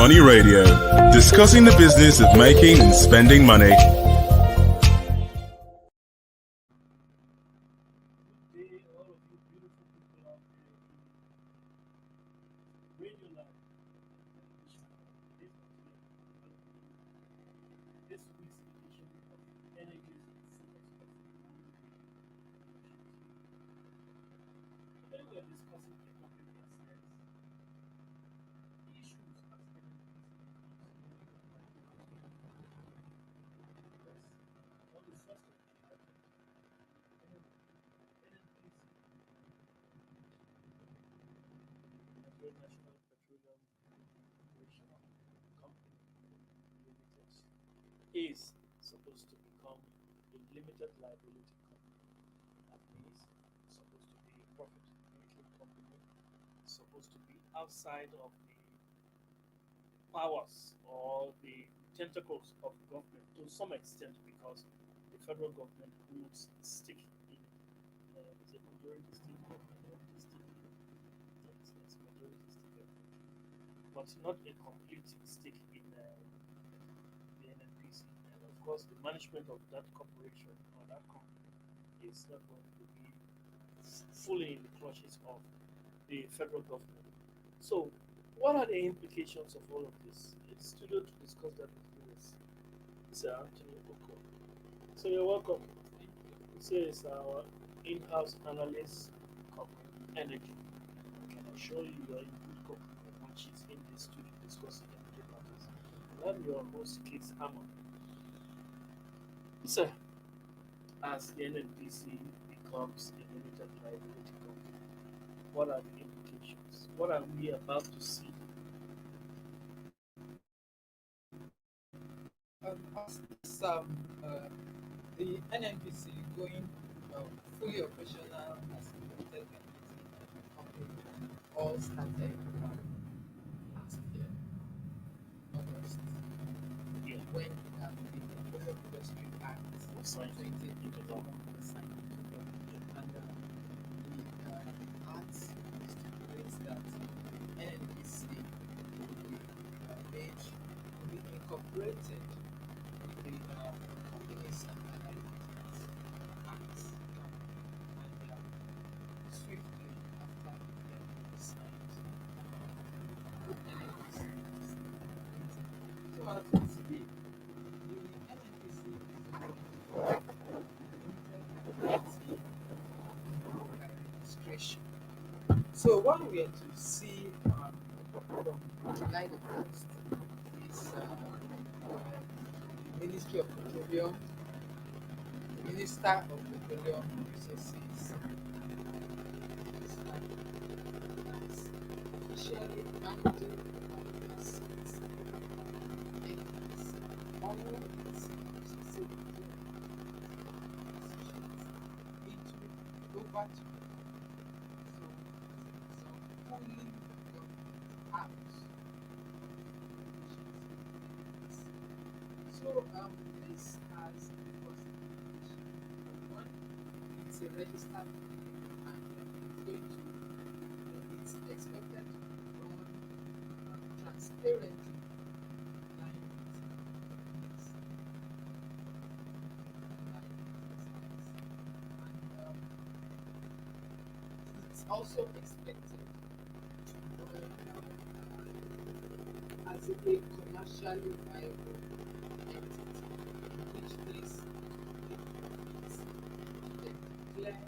Money Radio, discussing the business of making and spending money. National Petroleum Company Limited is supposed to become a limited liability company. That means it's supposed to be a profit-making company. It's supposed to be outside of the powers or the tentacles of government to some extent because the federal government holds stake in it's a majority stake or minority stake. It's majority stake, but not a complete stake in the NNPC. And of course, the management of that corporation or that company is not going to be fully in the clutches of the federal government. So, what are the implications of all of this? In the studio to discuss that with me is Sir Anthony Oko. So, you're welcome. He is our in-house analyst covering energy. I can assure you are in good company when she's in this studio discussing energy matters. I'm your host, Keith Hammer. Sir, as the NNPC becomes a limited liability company, what are the implications? What are we about to see? As the NNPC going fully operational as a limited liability company all started last year, August, Yeah, when the Petroleum Industry Act was signed into law. was signed into law. And the Act stipulates that NNPC will be incorporated with the Companies and Liabilities Act. And swiftly after the Act was signed, NNPC is so as we speak, the NNPC is limited registration. So what we are to see from July the 1st is the Ministry of Petroleum, the Minister of Petroleum Resources, is officially managing its all its subsidiary into over to pulling the government out. So this has because one, it's a registered company and it's expected to run transparently in line with its and it's also expected to run as a commercially viable entity, in which case is then declare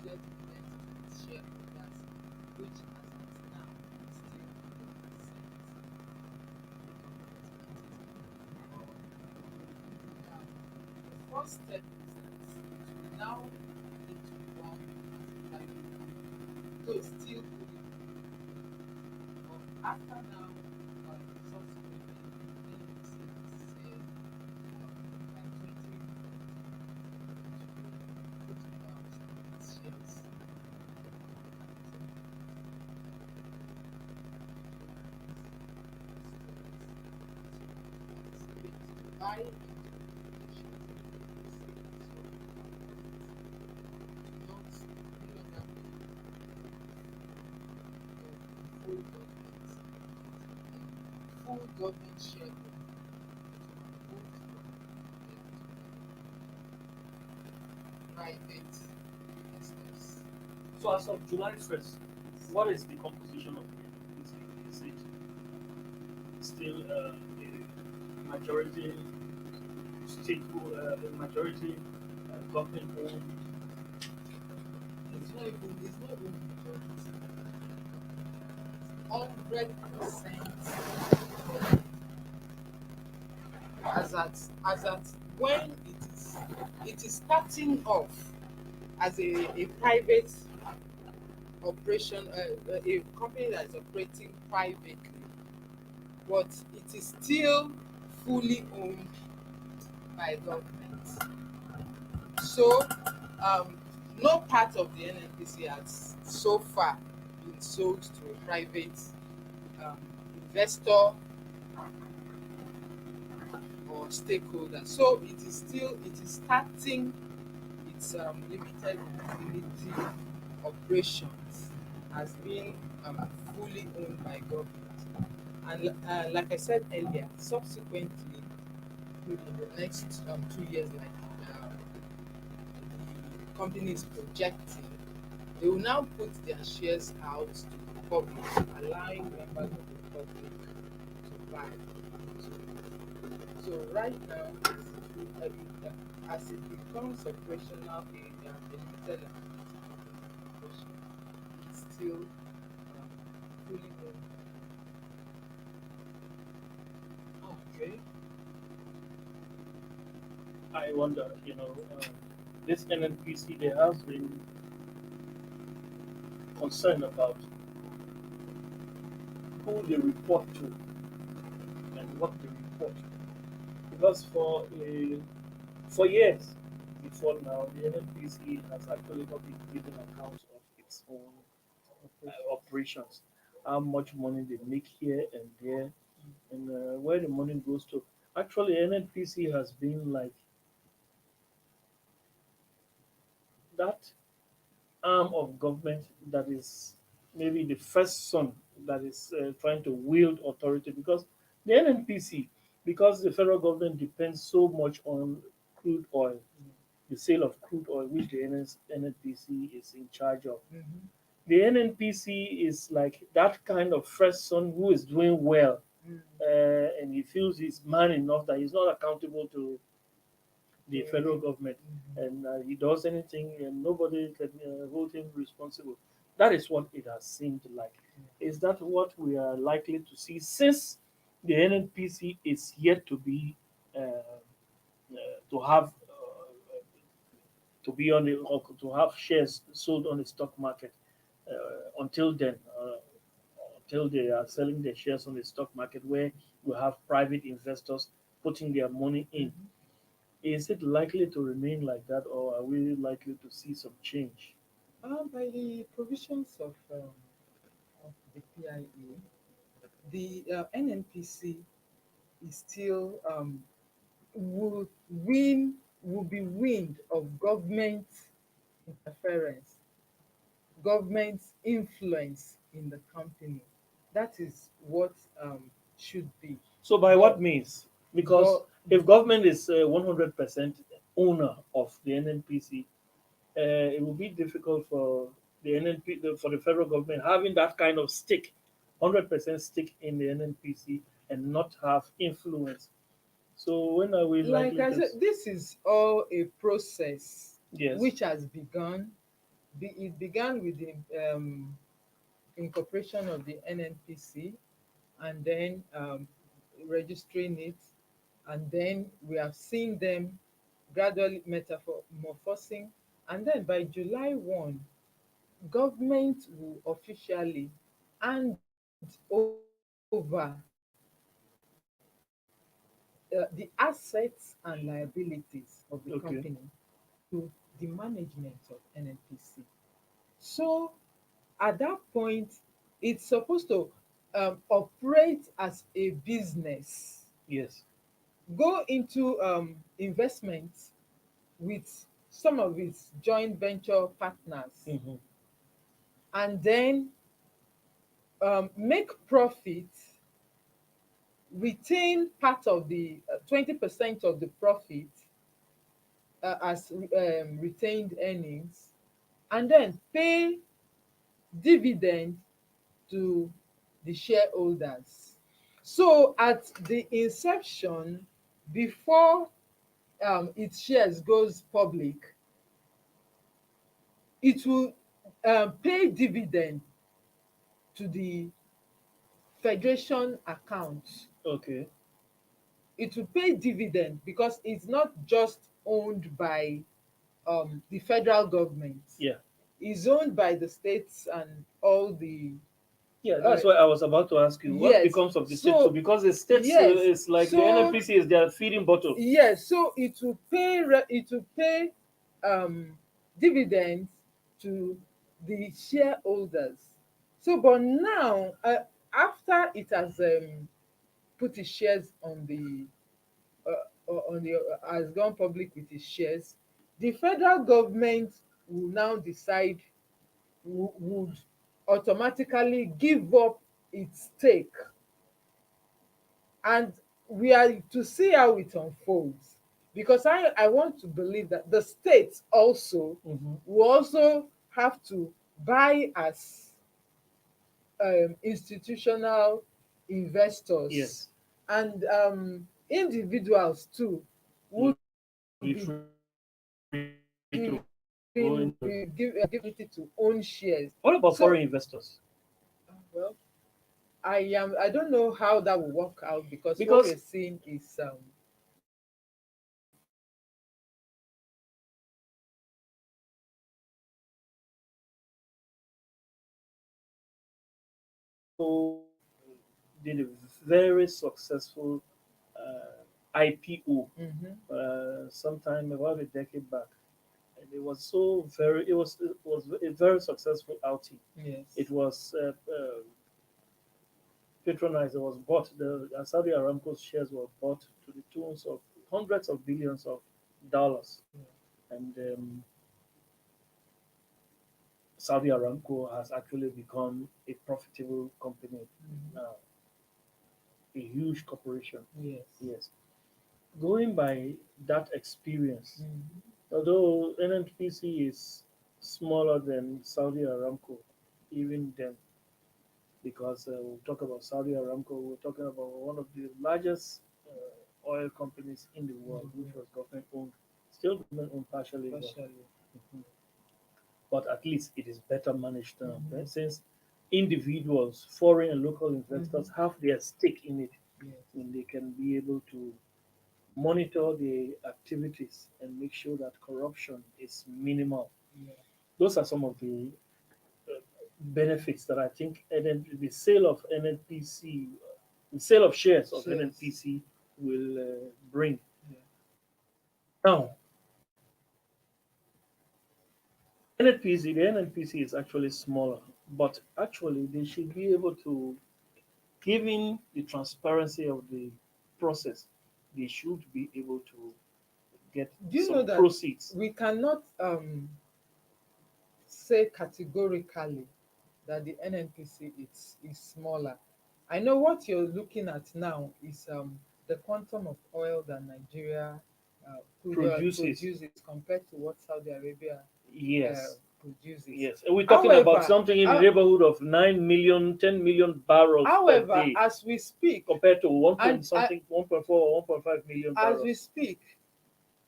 the entity's shareholders, which as at now is still 100% now. The first step is that it will now need to run as a private company, though it's still fully but after now, subsequently, NNPC has said by 2040, it will put out its shares buy into the shares of NNPC as well, to not no longer be full government full government shareholder to move to private investors. So as of July 1st, what is the composition of the NNPC? Is it still a majority a majority government owned? It's not even majority. 100% as at when it is starting off as a private operation, a company that is operating privately, but it is still fully owned by government. So um, no part of the NNPC has so far been sold to a private um, investor or stakeholder. So it is starting its limited liability operations as being fully owned by government. And like I said earlier, subsequently, within the next 2 years, like the company is projecting, they will now put their shares out to the public, allowing members of the public to buy. So right now, as it becomes operational, a limited operation, it's still fully owned. Okay. I wonder, this NNPC, there has been concern about who they report to and what they report. Because for years before now, the NNPC has actually not been giving account of its own operations, how much money they make here and there, and where the money goes to. Actually, NNPC has been like that arm of government that is maybe the first son that is trying to wield authority, because the NNPC, because the federal government depends so much on crude oil, the sale of crude oil, which the NNPC is in charge of. Mhm. The NNPC is like that kind of first son who is doing well, Mm. and he feels he's man enough that he's not accountable to the Yeah. federal government, Mhm. and he does anything and nobody can hold him responsible. That is what it has seemed like. Is that what we are likely to see since the NNPC is yet to be to have to be on the or to have shares sold on the stock market until then? Until they are selling their shares on the stock market, where you have private investors putting their money in. Mhm. Is it likely to remain like that, or are we likely to see some change? By the provisions of the PIA, the NNPC is still will will be weaned of government interference, government influence in the company. That is what should be. So, by But what means? Because but if government is 100% owner of the NNPC, it will be difficult for the for the federal government having that kind of stake, 100% stake in the NNPC, and not have influence. So, when are we like likely I to? said, this is all a process Yes. which has begun. It began with the incorporation of the NNPC, and then registering it, and then we have seen them gradually metamorphosing, and then by July 1, government will officially hand over the assets and liabilities of the Okay. company to the management of NNPC. So at that point, it's supposed to operate as a business, Yes. go into investment with some of its joint venture partners, Hmm. and then make profit retain part of the 20% of the profit as retained earnings, and then pay dividend to the shareholders. So at the inception, before its shares goes public, it will pay dividend to the federation account. Okay. It will pay dividend because it's not just owned by the federal government. Yeah. It's owned by the states and all the Yeah, uh, that's why I was about to ask you what yes. becomes of the state. So So because the states yes. is like the So NNPC is their feeding bottle. yes. So it will pay dividends to the shareholders. So, but now after it has put its shares on the has gone public with its shares, the federal government will now decide would automatically give up its stake, and we are to see how it unfolds, because I want to believe that the states also Mm-hmm. will also have to buy as institutional investors, Yes. and individuals too would Be be free to go giving into. giving it to own shares. What about So foreign investors? well, I don't know how that will work out, because what we're Because seeing is who did a very successful IPO mhm, sometime about a decade back. And it was so very it was a very successful outing. yes, It was patronized. It was bought. The Saudi Aramco's shares were bought to the tunes of hundreds of billions of dollars, and Saudi Aramco has actually become a profitable company mhm, now, a huge corporation. yes, Yes, going by that experience, mhm, although NNPC is smaller than Saudi Aramco, even then, because we talk about Saudi Aramco, we're talking about one of the largest oil companies in the world, which mhm, was government owned, still government owned partially, but, partially, mhm, but at least it is better managed now, mhm, right? Since individuals, foreign and local mhm, investors have their stake in it, yes, and they can be able to monitor the activities and make sure that corruption is minimal. yeah, Those are some of the benefits that I think the sale of NNPC, the sale of shares of shares, NNPC will bring. yeah, Now, NNPC, the NNPC is actually smaller, but actually they should be able to, given the transparency of the process, they should be able to get do you know some that proceeds. we cannot say categorically that the NNPC is smaller. I know what you're looking at now is the quantum of oil that Nigeria Produces. produces compared to what Saudi Arabia Yes, produces. yes. And we're talking about However, something in the neighborhood of 9 million, 10 million barrels per day as we speak, compared to 1 and point something, 1.4 or 1.5 million as we barrels. speak,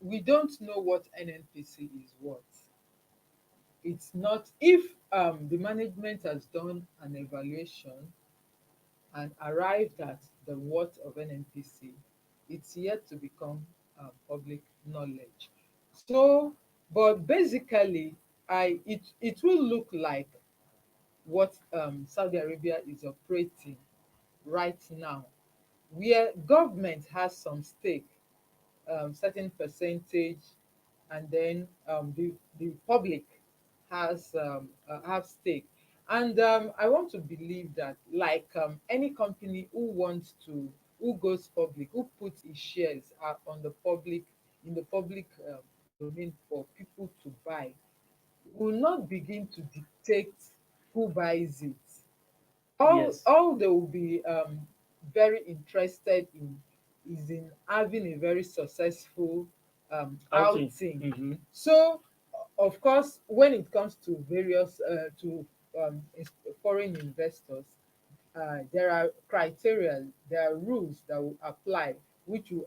we don't know what NNPC is worth. It's not, if the management has done an evaluation and arrived at the worth of NNPC, it's yet to become public knowledge. So, but basically, it will look like what Saudi Arabia is operating right now, where government has some stake, certain percentage, and then the public has have stake. And I want to believe that, like any company who wants to, who goes public, who puts its shares on the public, in the public domain for people to buy, will not begin to dictate who buys it. Yes. All they will be very interested in is in having a very successful Outing. outing. Mm-hmm. So, of course, when it comes to various foreign investors, there are criteria, there are rules that will apply, which will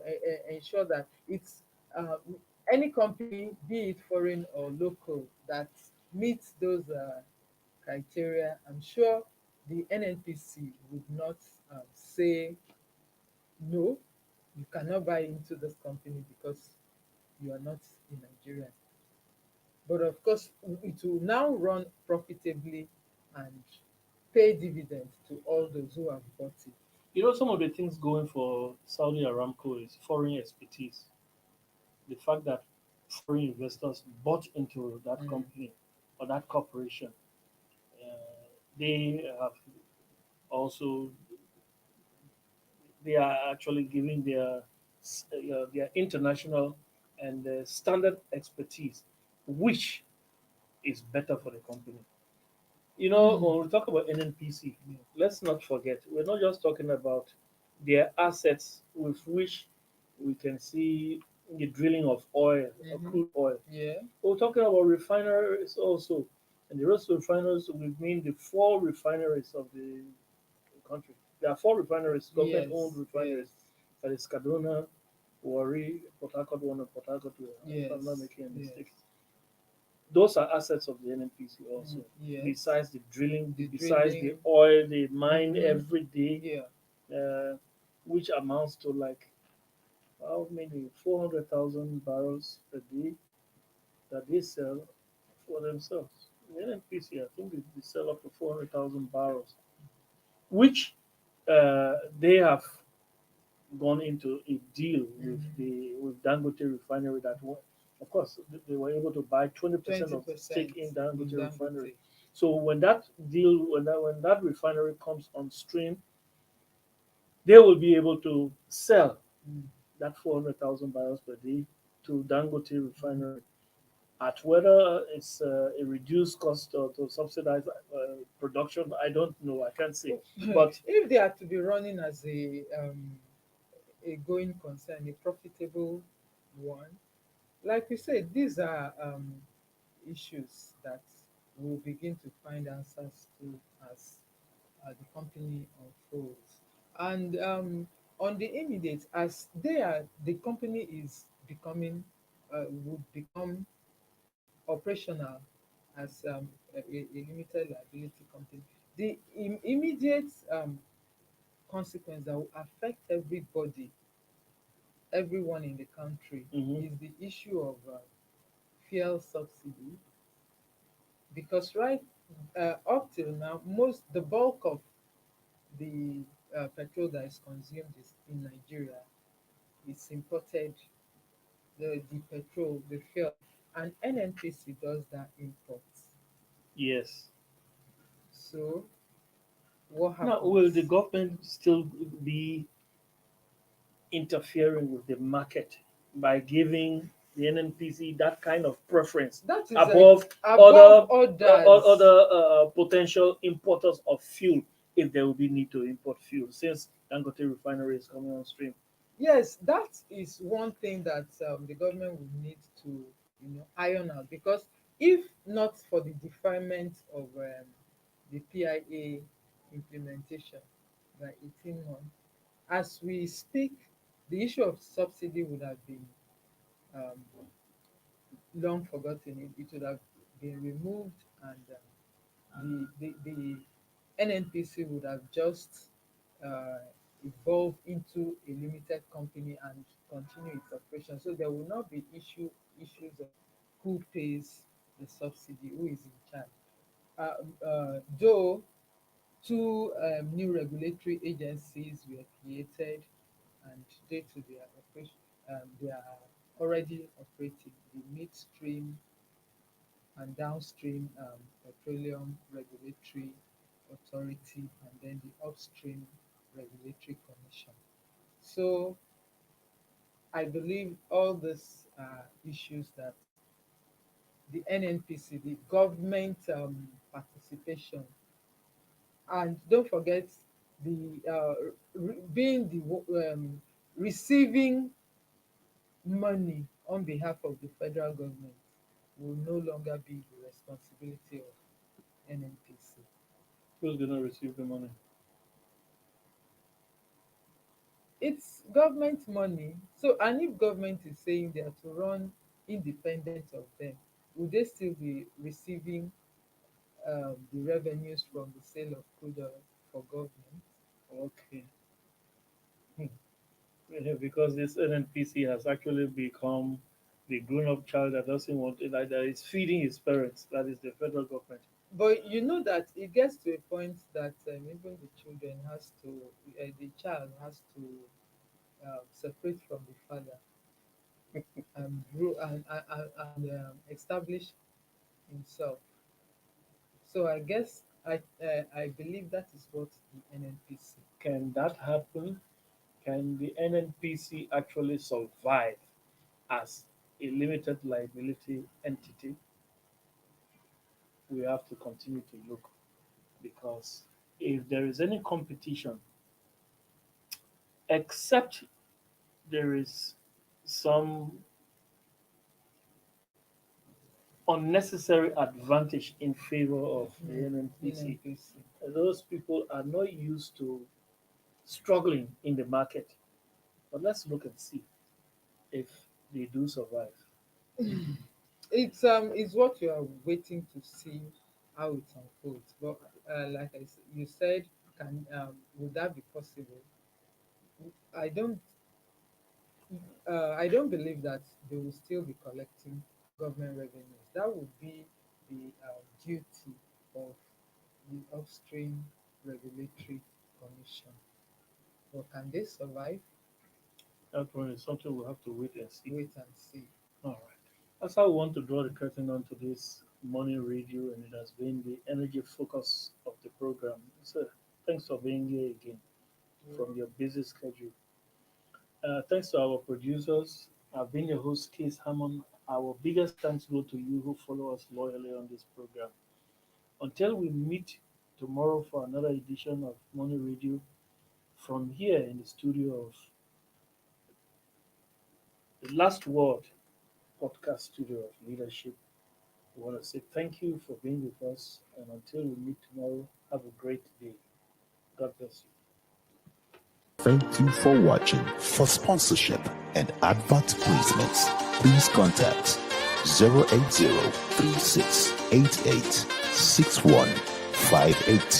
ensure that it's uh, any company, be it foreign or local, that meets those criteria. I'm sure the NNPC would not say no, you cannot buy into this company because you are not in Nigeria. But of course, it will now run profitably and pay dividends to all those who have bought it. You know, some of the things going for Saudi Aramco is foreign expertise. The fact that foreign investors bought into that Mm. company or that corporation, they have also they are actually giving their international and standard expertise, which is better for the company. You know, Mm. when we talk about NNPC, Yeah. let's not forget we're not just talking about their assets with which we can see the drilling of oil, or Mm-hmm. crude oil. Yeah. We're talking about refineries also, and the rest of refineries we mean the four refineries of the country. There are four refineries, government-owned Yes. refineries. Yes. That is Kaduna, Warri, Port Harcourt one, and Port Harcourt two, if I'm not Yes. making a Yes. mistake. Those are assets of the NNPC also. Yes. Besides the drilling, The besides the drilling. oil they mine Mm-hmm. every day, Yeah. uh, which amounts to like how many 400,000 barrels per day that they sell for themselves. The NNPC, I think they sell up to 400,000 barrels, which they have gone into a deal with Mm-hmm. the with Dangote refinery that of course they were able to buy 20% Twenty of stake percent in in Dangote refinery. Dangote. So when that deal when that refinery comes on stream, they will be able to sell Mm. that 400,000 barrels per day to Dangote refinery at whether it's a reduced cost or to subsidize production. I don't know. I can't say, but If they are to be running as a going concern, a profitable one, like we said, these are issues that we'll begin to find answers to as the company unfolds. And on the immediate, as they are, the company is becoming, would become operational as a limited liability company. The immediate consequence that will affect everybody, everyone in the country, mhm, is the issue of fuel subsidy. Because right up till now, the bulk of the petrol that is consumed is in Nigeria. It's imported, the petrol, the fuel, and NNPC does that import. yes. So what Now, will the happens? government still be interfering with the market by giving the NNPC that kind of preference That is above above other others. potential importers of fuel if there will be need to import fuel since Dangote refinery is coming on stream? Yes, that is one thing that the government would need to, iron out, because if not for the deferment of the PIA implementation by 18 months, as we speak, the issue of subsidy would have been um, long forgotten. It would have been removed, and the NNPC would have just uh, evolved into a limited company and continue its operation. So there will not be issues of who pays the subsidy, who is in charge. Though two new regulatory agencies were created, and due to their operation, they are already operating: the midstream and downstream petroleum regulatory authority, and then the upstream regulatory commission. So I believe all these issues that the NNPC, the government participation, and don't forget being receiving money on behalf of the federal government will no longer be the responsibility of NNPC. Who's gonna receive the money? It's government money. So, and if government is saying they are to run independent of them, will they still be receiving the revenues from the sale of crude oil for government? Okay. Yeah, because this NNPC has actually become the grown-up child that doesn't want it, like that is feeding his parents. That is the federal government. But you know that it gets to a point that even the child has to separate from the father and grow and establish himself. So I guess I believe that is what the NNPC. Can that happen? Can the NNPC actually survive as a limited liability entity? We have to continue to look, because if there is any competition, except there is some unnecessary advantage in favor of the NNPC, NNPC. those people are not used to struggling in the market. But let's look and see if they do survive. It's what you are waiting to see how it unfolds. But you said, can would that be possible? I don't I don't believe that they will still be collecting government revenues. That would be the duty of the upstream regulatory commission. But can they survive? That one is something we'll have to wait and see. Wait and see. All right. That's how we want to draw the curtain onto this morning radio, and it has been the energy focus of the program. So thanks for being here again from your busy schedule. Thanks to our producers. I've been your host, Case Hammond. Our biggest thanks go to you who follow us loyally on this program. Until we meet tomorrow for another edition of Money Radio, from here in the studio of the Last Word podcast studio of leadership, we want to say thank you for being with us. And until we meet tomorrow, have a great day. God bless you. Thank you for watching. For sponsorship and advert placements, please contact 080 3688 6158.